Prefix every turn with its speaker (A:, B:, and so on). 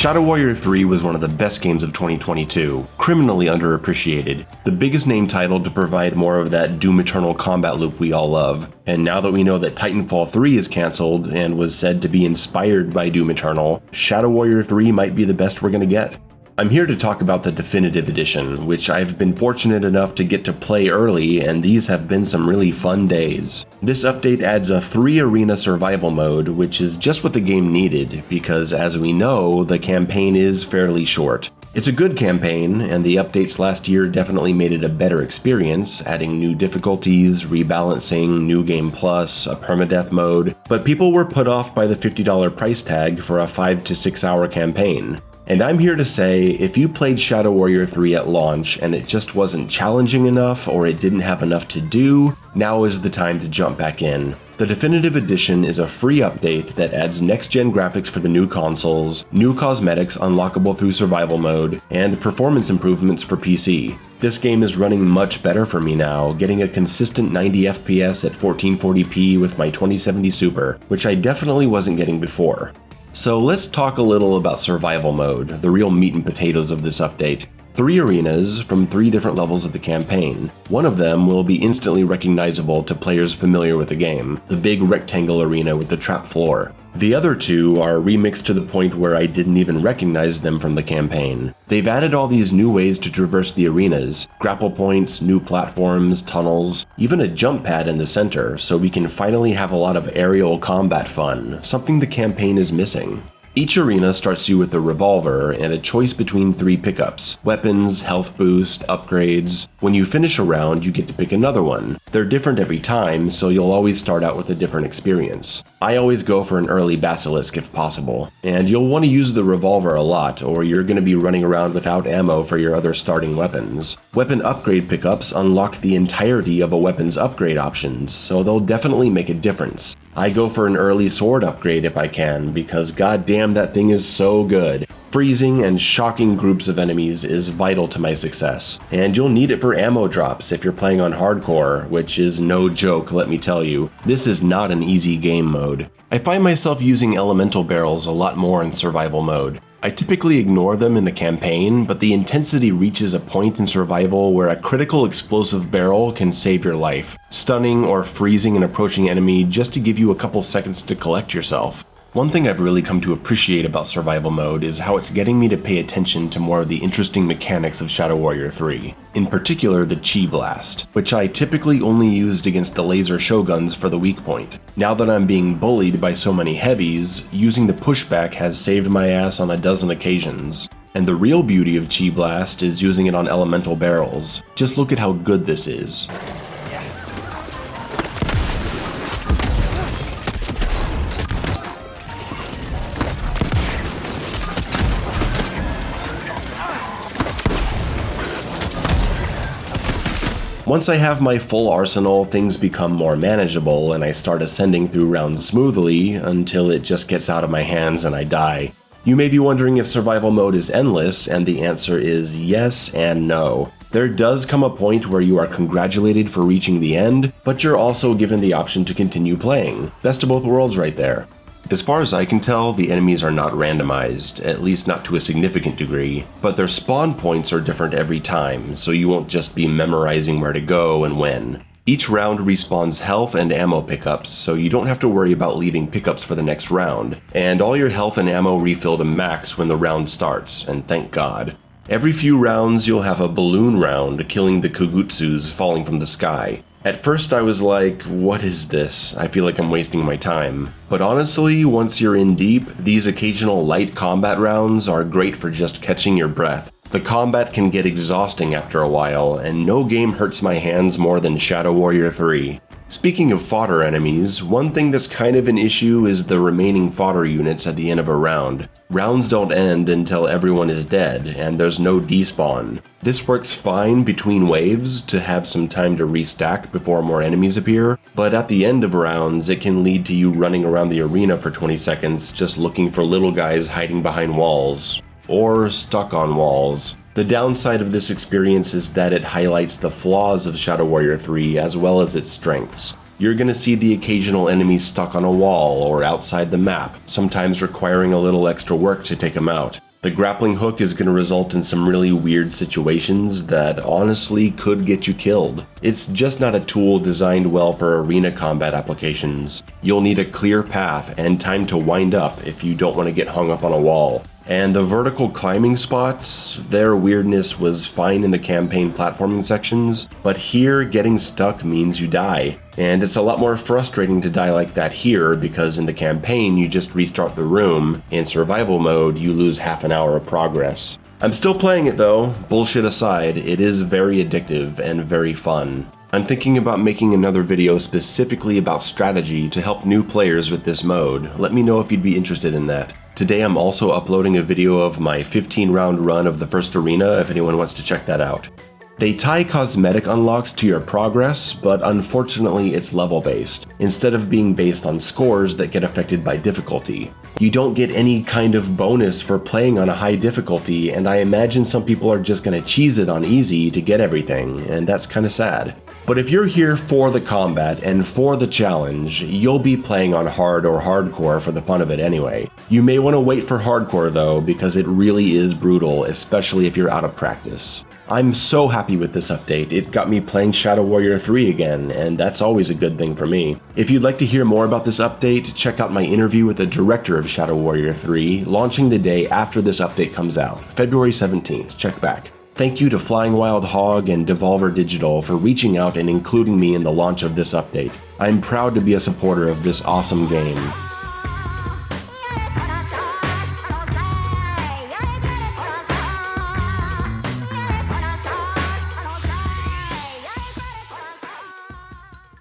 A: Shadow Warrior 3 was one of the best games of 2022, criminally underappreciated, the biggest name title to provide more of that Doom Eternal combat loop we all love, and now that we know that Titanfall 3 is cancelled and was said to be inspired by Doom Eternal, Shadow Warrior 3 might be the best we're gonna get. I'm here to talk about the Definitive Edition, which I've been fortunate enough to get to play early, and these have been some really fun days. This update adds a 3-arena survival mode, which is just what the game needed, because as we know, the campaign is fairly short. It's a good campaign, and the updates last year definitely made it a better experience, adding new difficulties, rebalancing, New Game Plus, a permadeath mode, but people were put off by the $50 price tag for a 5 to 6 hour campaign. And I'm here to say, if you played Shadow Warrior 3 at launch and it just wasn't challenging enough or it didn't have enough to do, now is the time to jump back in. The Definitive Edition is a free update that adds next-gen graphics for the new consoles, new cosmetics unlockable through survival mode, and performance improvements for PC. This game is running much better for me now, getting a consistent 90 FPS at 1440p with my 2070 Super, which I definitely wasn't getting before. So let's talk a little about survival mode, the real meat and potatoes of this update. 3 arenas from 3 different levels of the campaign. One of them will be instantly recognizable to players familiar with the game, the big rectangle arena with the trap floor. The other 2 are remixed to the point where I didn't even recognize them from the campaign. They've added all these new ways to traverse the arenas, grapple points, new platforms, tunnels, even a jump pad in the center, so we can finally have a lot of aerial combat fun, something the campaign is missing. Each arena starts you with a revolver and a choice between 3 pickups: weapons, health boost, upgrades. When you finish a round, you get to pick another one. They're different every time, so you'll always start out with a different experience. I always go for an early basilisk if possible, and you'll want to use the revolver a lot, or you're going to be running around without ammo for your other starting weapons. Weapon upgrade pickups unlock the entirety of a weapon's upgrade options, so they'll definitely make a difference. I go for an early sword upgrade if I can, because goddamn that thing is so good. Freezing and shocking groups of enemies is vital to my success, and you'll need it for ammo drops if you're playing on hardcore, which is no joke, let me tell you. This is not an easy game mode. I find myself using elemental barrels a lot more in survival mode. I typically ignore them in the campaign, but the intensity reaches a point in survival where a critical explosive barrel can save your life, stunning or freezing an approaching enemy just to give you a couple seconds to collect yourself. One thing I've really come to appreciate about survival mode is how it's getting me to pay attention to more of the interesting mechanics of Shadow Warrior 3, in particular the Chi Blast, which I typically only used against the laser shoguns for the weak point. Now that I'm being bullied by so many heavies, using the pushback has saved my ass on a dozen occasions. And the real beauty of Chi Blast is using it on elemental barrels. Just look at how good this is. Once I have my full arsenal, things become more manageable and I start ascending through rounds smoothly until it just gets out of my hands and I die. You may be wondering if survival mode is endless, and the answer is yes and no. There does come a point where you are congratulated for reaching the end, but you're also given the option to continue playing. Best of both worlds right there. As far as I can tell, the enemies are not randomized, at least not to a significant degree, but their spawn points are different every time, so you won't just be memorizing where to go and when. Each round respawns health and ammo pickups, so you don't have to worry about leaving pickups for the next round, and all your health and ammo refill to max when the round starts, and thank God. Every few rounds you'll have a balloon round, killing the Kugutsus falling from the sky. At first I was like, what is this? I feel like I'm wasting my time. But honestly, once you're in deep, these occasional light combat rounds are great for just catching your breath. The combat can get exhausting after a while, and no game hurts my hands more than Shadow Warrior 3. Speaking of fodder enemies, one thing that's kind of an issue is the remaining fodder units at the end of a round. Rounds don't end until everyone is dead, and there's no despawn. This works fine between waves to have some time to restack before more enemies appear, but at the end of rounds it can lead to you running around the arena for 20 seconds just looking for little guys hiding behind walls. Or stuck on walls. The downside of this experience is that it highlights the flaws of Shadow Warrior 3 as well as its strengths. You're going to see the occasional enemy stuck on a wall or outside the map, sometimes requiring a little extra work to take them out. The grappling hook is going to result in some really weird situations that honestly could get you killed. It's just not a tool designed well for arena combat applications. You'll need a clear path and time to wind up if you don't want to get hung up on a wall. And the vertical climbing spots, their weirdness was fine in the campaign platforming sections, but here getting stuck means you die. And it's a lot more frustrating to die like that here because in the campaign you just restart the room. In survival mode you lose half an hour of progress. I'm still playing it though, bullshit aside, it is very addictive and very fun. I'm thinking about making another video specifically about strategy to help new players with this mode. Let me know if you'd be interested in that. Today I'm also uploading a video of my 15-round run of the first arena if anyone wants to check that out. They tie cosmetic unlocks to your progress, but unfortunately it's level based, instead of being based on scores that get affected by difficulty. You don't get any kind of bonus for playing on a high difficulty, and I imagine some people are just gonna cheese it on easy to get everything, and that's kinda sad. But if you're here for the combat and for the challenge, you'll be playing on hard or hardcore for the fun of it anyway. You may want to wait for hardcore though, because it really is brutal, especially if you're out of practice. I'm so happy with this update, it got me playing Shadow Warrior 3 again, and that's always a good thing for me. If you'd like to hear more about this update, check out my interview with the director of Shadow Warrior 3, launching the day after this update comes out, February 17th, check back. Thank you to Flying Wild Hog and Devolver Digital for reaching out and including me in the launch of this update. I'm proud to be a supporter of this awesome game.